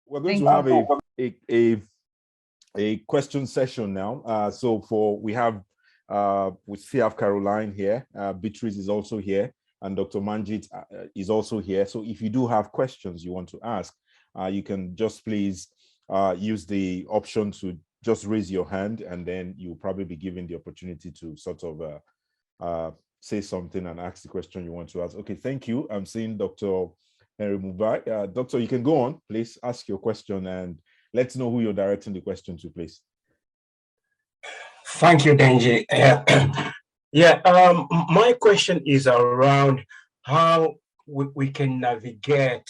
We're going to have a question session now. We still have Caroline here. Beatrice is also here, and Dr. Manjeet is also here. So if you do have questions you want to ask, you can just please use the option to just raise your hand, and then you'll probably be given the opportunity to sort of say something and ask the question you want to ask. Okay, thank you. I'm seeing Dr. Henry Mubai. Doctor, you can go on, please ask your question and let's know who you're directing the question to, please. Thank you, Deji. My question is around how we can navigate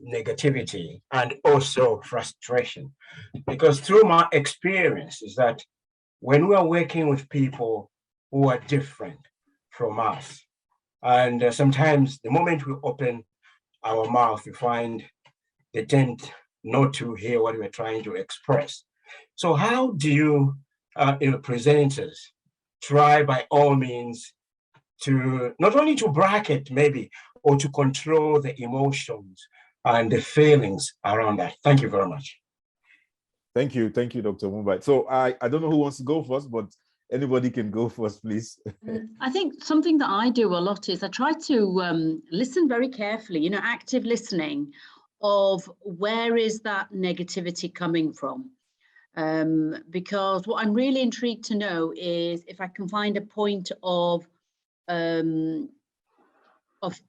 negativity and also frustration, because through my experience is that when we are working with people who are different from us, and sometimes the moment we open our mouth, we find they tend not to hear what we're trying to express. So how do you presenters try by all means to not only to bracket maybe, or to control the emotions and the feelings around that? Thank you very much. Thank you, Dr. Mubai. So I don't know who wants to go first, but anybody can go first, please. I think something that I do a lot is I try to listen very carefully, active listening of where is that negativity coming from. Because what I'm really intrigued to know is if I can find a point of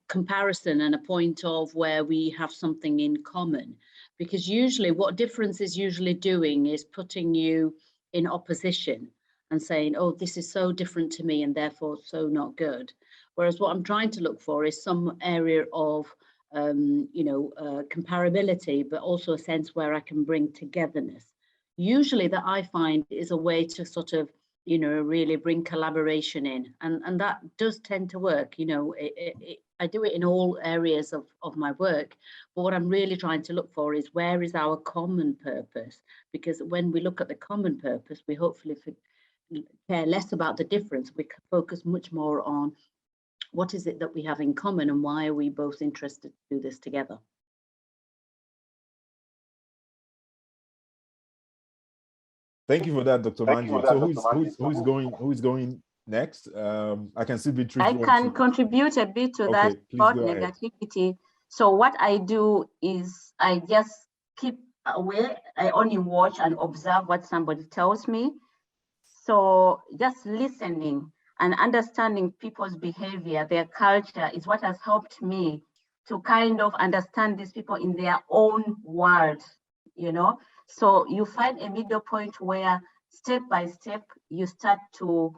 comparison and a point of where we have something in common. Because usually what difference is usually doing is putting you in opposition and saying, oh, this is so different to me and therefore so not good. Whereas what I'm trying to look for is some area of comparability, but also a sense where I can bring togetherness. Usually that I find is a way to sort of, really bring collaboration in. And that does tend to work. I do it in all areas of my work. But what I'm really trying to look for is where is our common purpose? Because when we look at the common purpose, we hopefully care less about the difference. We can focus much more on what is it that we have in common and why are we both interested to do this together? Thank you for that, Dr. Manjeet. So who's going next? I can see Beatrice. I can contribute a bit to that about negativity. So what I do is I just keep away. I only watch and observe what somebody tells me. So just listening and understanding people's behavior, their culture is what has helped me to kind of understand these people in their own world, So you find a middle point where step by step, you start to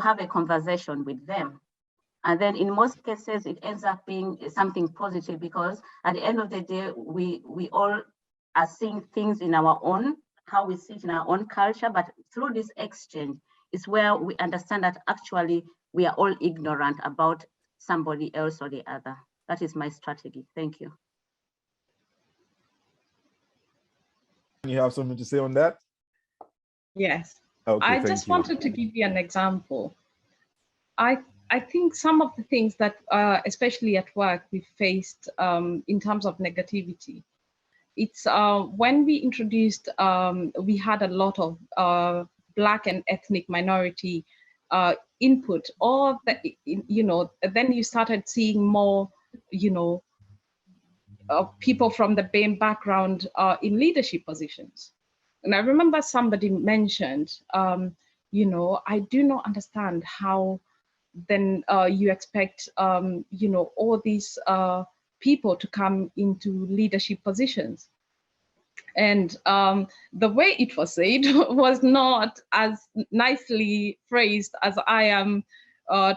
have a conversation with them. And then in most cases, it ends up being something positive because at the end of the day, we all are seeing things in our own, how we see it in our own culture, but through this exchange is where we understand that actually we are all ignorant about somebody else or the other. That is my strategy. Thank you. You have something to say on that? Yes. Okay, I just wanted to give you an example. I think some of the things that, especially at work, we faced in terms of negativity, it's when we introduced, we had a lot of Black and ethnic minority input, or then you started seeing more, people from the BAME background in leadership positions. And I remember somebody mentioned, I do not understand how then you expect, all these people to come into leadership positions. And the way it was said was not as nicely phrased as I am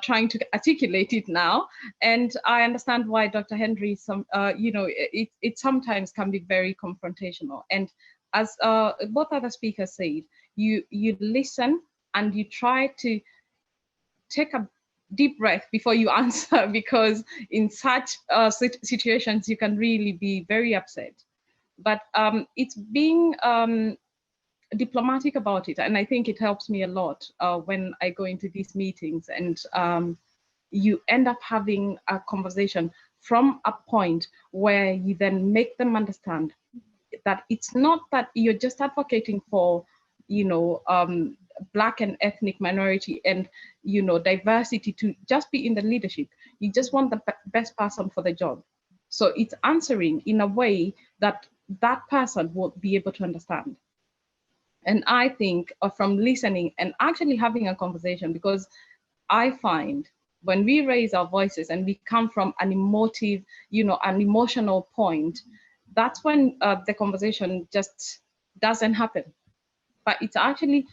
trying to articulate it now. And I understand why Dr. Henry, it sometimes can be very confrontational. And as both other speakers said, you listen and you try to take a deep breath before you answer, because in such situations, you can really be very upset. But it's being diplomatic about it. And I think it helps me a lot when I go into these meetings and you end up having a conversation from a point where you then make them understand that it's not that you're just advocating for, Black and ethnic minority and, diversity to just be in the leadership. You just want the best person for the job. So it's answering in a way that that person won't be able to understand. And I think from listening and actually having a conversation, because I find when we raise our voices and we come from an emotive, an emotional point, that's when the conversation just doesn't happen. But it's actually,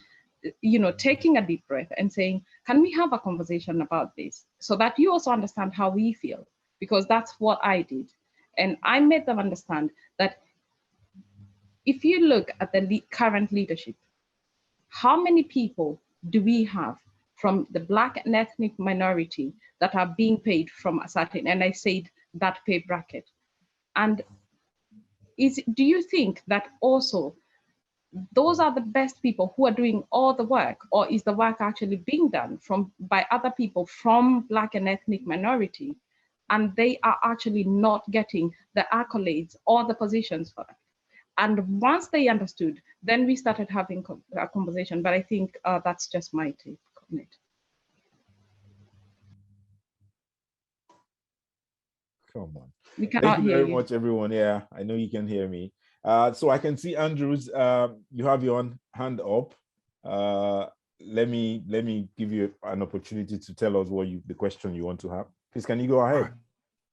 taking a deep breath and saying, can we have a conversation about this? So that you also understand how we feel, because that's what I did. And I made them understand that if you look at the current leadership, how many people do we have from the Black and ethnic minority that are being paid from a certain, and I said that pay bracket? And do you think that also those are the best people who are doing all the work, or is the work actually being done by other people from Black and ethnic minority, and they are actually not getting the accolades or the positions for it? And once they understood, then we started having a conversation. But I think that's just my take on it. Come on. We cannot Thank you hear very much, everyone. Yeah, I know you can hear me. So I can see Andrews, you have your hand up. Let me give you an opportunity to tell us what the question you want to have. Please, can you go ahead?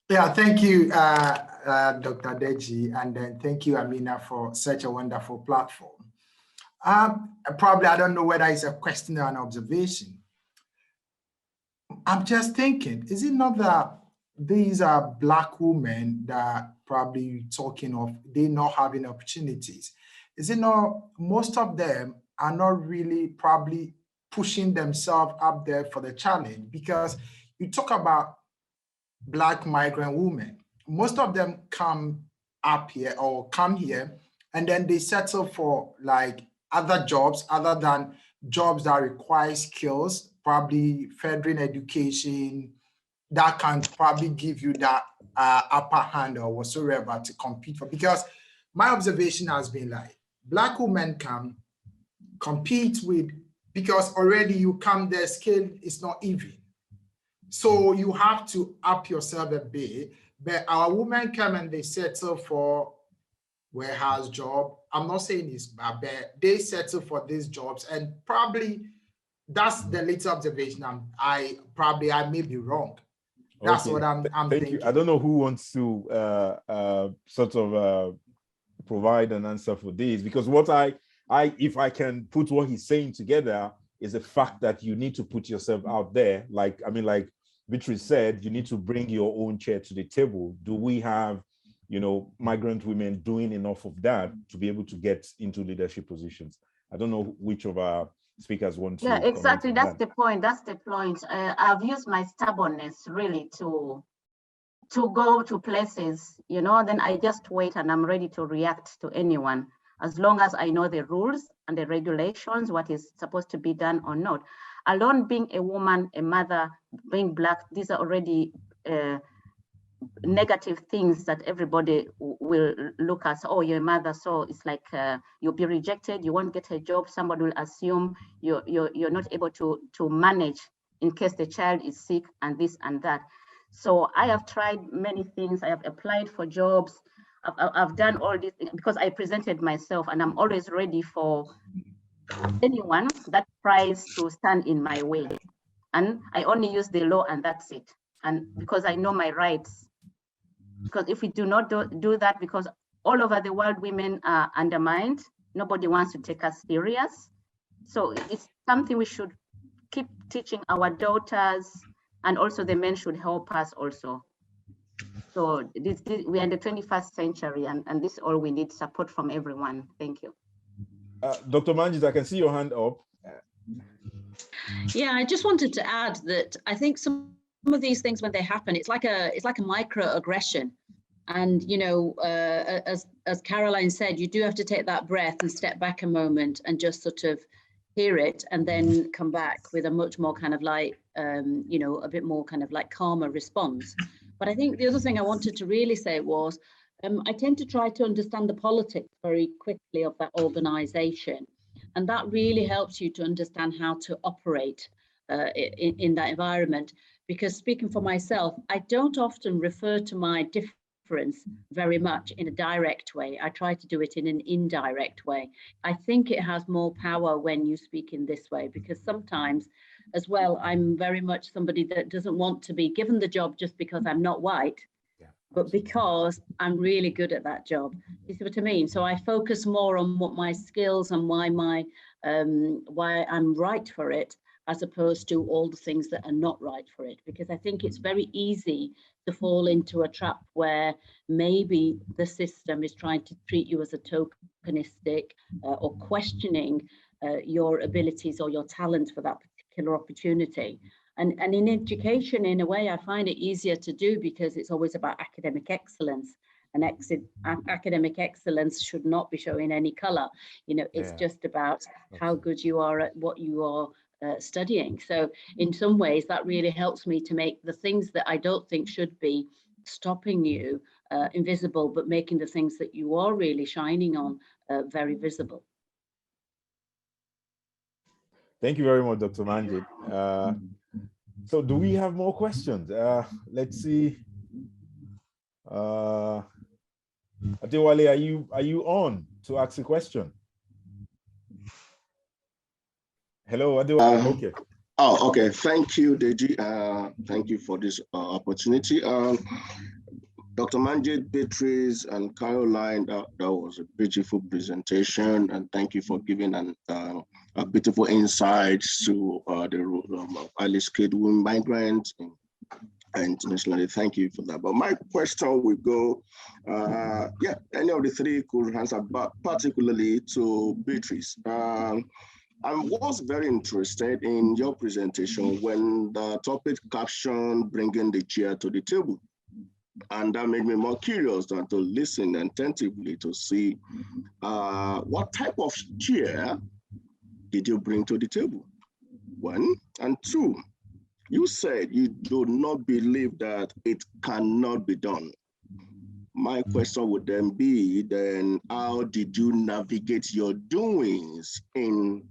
Yeah, thank you, Dr. Deji, and then thank you, Amina, for such a wonderful platform. Probably, I don't know whether it's a question or an observation. I'm just thinking, is it not that these are Black women that probably you're talking of, they not having opportunities? Is it not, most of them are not really probably pushing themselves up there for the challenge? Because you talk about Black migrant women, most of them come up here or come here and then they settle for like other jobs other than jobs that require skills, probably furthering education, that can probably give you that upper hand or whatsoever to compete for. Because my observation has been like, Black women can compete with, because already you come, their scale is not even. So you have to up yourself a bit, but our women come and they settle for warehouse job. I'm not saying it's bad, but they settle for these jobs, and probably that's the little observation. I may be wrong. That's okay. What I'm thank thinking. You. I don't know who wants to sort of provide an answer for this, because what if I can put what he's saying together is the fact that you need to put yourself out there. Like Beatrice said, you need to bring your own chair to the table. Do we have, migrant women doing enough of that to be able to get into leadership positions? I don't know which of our speakers want to. Yeah, exactly. That's the point. That's the point. I've used my stubbornness really to go to places, then I just wait and I'm ready to react to anyone, as long as I know the rules and the regulations, what is supposed to be done or not. Alone being a woman, a mother, being Black, these are already negative things that everybody will look at. Oh, you're a mother, so it's like you'll be rejected, you won't get a job, somebody will assume you're not able to manage in case the child is sick and this and that. So I have tried many things. I have applied for jobs. I've done all this because I presented myself, and I'm always ready for anyone that tries to stand in my way. And I only use the law, and that's it. And because I know my rights. Because if we do not do that, because all over the world, women are undermined. Nobody wants to take us serious. So it's something we should keep teaching our daughters, and also the men should help us also. So we are in the 21st century, and this is all we need, support from everyone. Thank you. Dr. Manjeet, I can see your hand up. Yeah, I just wanted to add that I think some of these things, when they happen, it's like a microaggression. And, as Caroline said, you do have to take that breath and step back a moment and just sort of hear it, and then come back with a much more kind of like, a bit more kind of like calmer response. But I think the other thing I wanted to really say was, I tend to try to understand the politics very quickly of that organization. And that really helps you to understand how to operate in that environment. Because speaking for myself, I don't often refer to my difference very much in a direct way. I try to do it in an indirect way. I think it has more power when you speak in this way, because sometimes as well, I'm very much somebody that doesn't want to be given the job just because I'm not white, but because I'm really good at that job. You see what I mean? So I focus more on what my skills and why I'm right for it, as opposed to all the things that are not right for it. Because I think it's very easy to fall into a trap where maybe the system is trying to treat you as a tokenistic or questioning your abilities or your talent for that particular opportunity. And in education, in a way, I find it easier to do because it's always about academic excellence. And academic excellence should not be showing any color. You know, it's just about how good you are at what you are studying. So in some ways, that really helps me to make the things that I don't think should be stopping you invisible, but making the things that you are really shining on very visible. Thank you very much, Dr. Manjeet. So do we have more questions? Let's see. Adewale, are you on to ask a question? Hello, Adewale. Okay. Oh, okay. Thank you, Deji. Thank you for this opportunity. Dr. Manjeet, Beatrice, and Caroline, that was a beautiful presentation, and thank you for giving a beautiful insight to the role of highly skilled women migrants internationally. Thank you for that. But my question will go, any of the three could answer, but particularly to Beatrice. I was very interested in your presentation when the topic caption bringing the chair to the table. And that made me more curious than to listen attentively to see what type of chair did you bring to the table? One, and two, you said you do not believe that it cannot be done. My question would then be, how did you navigate your doings in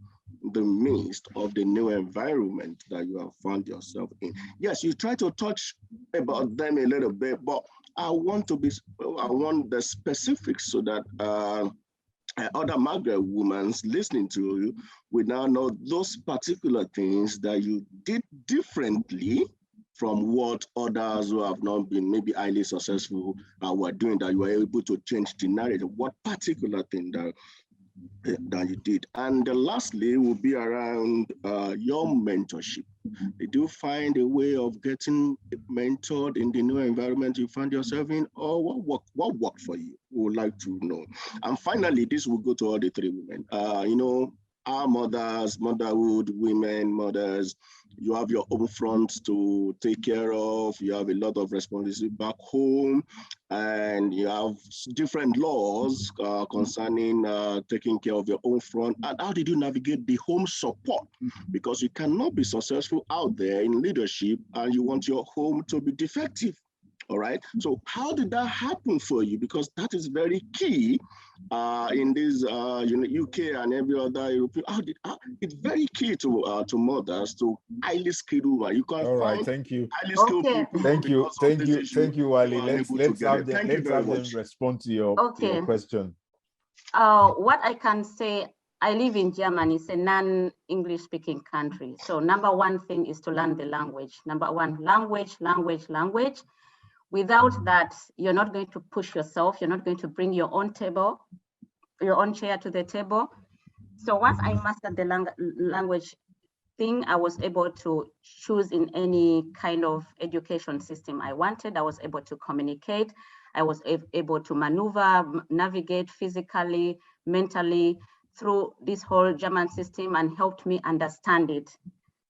the midst of the new environment that you have found yourself in? Yes, you try to touch about them a little bit, but I want the specifics so that other migrant women listening to you will now know those particular things that you did differently from what others who have not been maybe highly successful were doing, that you were able to change the narrative. What particular thing that you did? And lastly will be around your mentorship. Did you find a way of getting mentored in the new environment you found yourself in, or what worked for you? We would like to know. And finally, this will go to all the three women. Our mothers, motherhood, women, mothers, you have your own front to take care of. You have a lot of responsibility back home, and you have different laws concerning taking care of your own front. And how did you navigate the home support? Because you cannot be successful out there in leadership and you want your home to be defective. All right. So how did that happen for you? Because that is very key in this UK and every other European. It's very key to mothers, to highly skilled women. You can find thank you. Highly skilled people. Thank you, Wale. Let's have them respond to your question. What I can say, I live in Germany. It's a non-English speaking country. So number one thing is to learn the language. Number one, language. Without that, you're not going to push yourself. You're not going to bring your own chair to the table. So once I mastered the language thing, I was able to choose in any kind of education system I wanted. I was able to communicate. I was able to maneuver, navigate physically, mentally through this whole German system, and helped me understand it.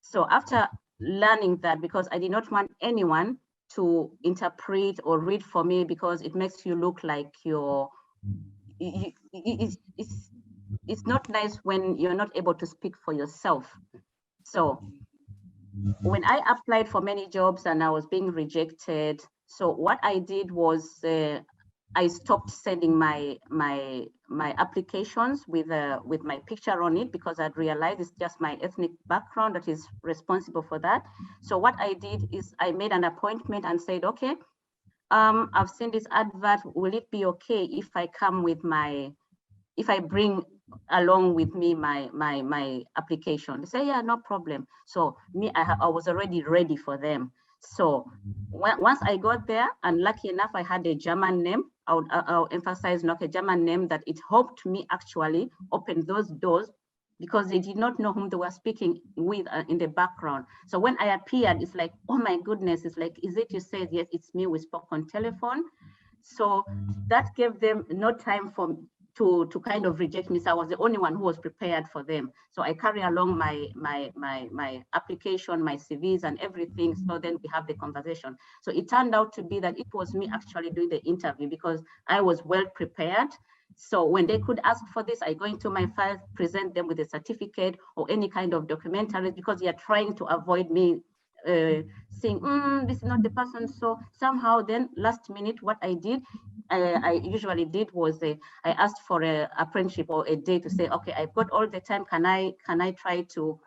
So after learning that, because I did not want anyone to interpret or read for me, because it makes you look like it's not nice when you're not able to speak for yourself. So when I applied for many jobs and I was being rejected, so what I did was I stopped sending my applications with my picture on it, because I'd realized it's just my ethnic background that is responsible for that. So what I did is I made an appointment and said, okay, I've seen this advert. Will it be okay if I come with if I bring along with me my application? They say, yeah, no problem. So I was already ready for them. So once I got there, and lucky enough, I had a German name. I'll emphasize not a German name, that it helped me actually open those doors, because they did not know whom they were speaking with in the background. So when I appeared, it's like, oh my goodness, it's like, is it you? Said, yes, it's me. We spoke on telephone. So that gave them no time to kind of reject me. So I was the only one who was prepared for them. So I carry along my application, my CVs and everything. So then we have the conversation. So it turned out to be that it was me actually doing the interview, because I was well prepared. So when they could ask for this, I go into my file, present them with a certificate or any kind of documentary, because they are trying to avoid me saying, this is not the person. So somehow then last minute, what I did, I usually did was I asked for an apprenticeship or a day to say, okay, I've got all the time. Can I try to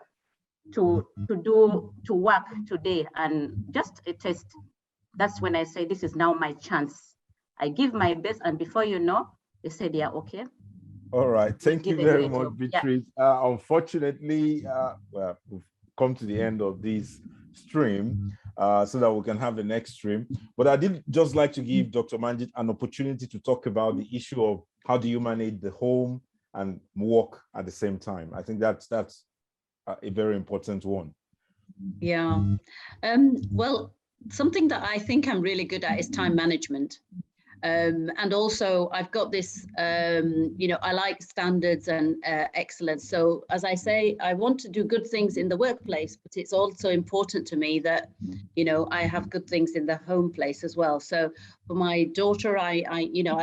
work today and just a test? That's when I say, this is now my chance. I give my best, and before you know, they said, yeah, okay. All right, thank you very much, Beatrice. Yeah. Unfortunately, well, we've come to the end of this stream, so that we can have the next stream. But I did just like to give Dr. Manjeet an opportunity to talk about the issue of how do you manage the home and work at the same time. I think that's a very important one. Yeah. Well, something that I think I'm really good at is time management. And also I've got this, I like standards and excellence. So as I say, I want to do good things in the workplace, but it's also important to me that, I have good things in the home place as well. So for my daughter, I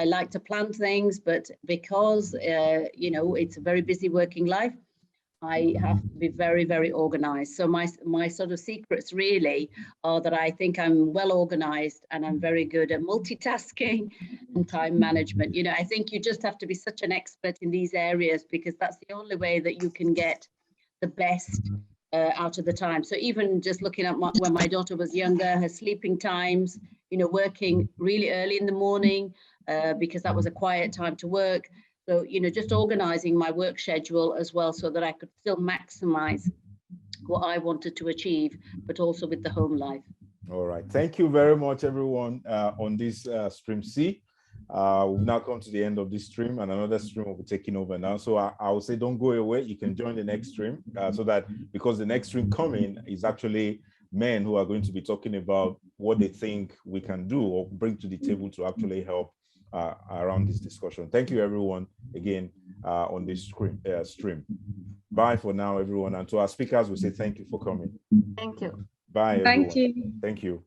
like to plan things, but because, it's a very busy working life, I have to be very, very organized. So my sort of secrets really are that I think I'm well organized and I'm very good at multitasking and time management. I think you just have to be such an expert in these areas, because that's the only way that you can get the best out of the time. So even just looking at when my daughter was younger, her sleeping times, working really early in the morning because that was a quiet time to work. So, just organizing my work schedule as well, so that I could still maximize what I wanted to achieve, but also with the home life. All right. Thank you very much, everyone, on this stream C. We've now come to the end of this stream, and another stream will be taking over now. So I will say, don't go away. You can join the next stream, so that, because the next stream coming is actually men who are going to be talking about what they think we can do or bring to the table to actually help around this discussion. Thank you, everyone, again on this stream. Bye for now, everyone. And to our speakers, we say thank you for coming. Thank you. Bye, everyone. Thank you. Thank you.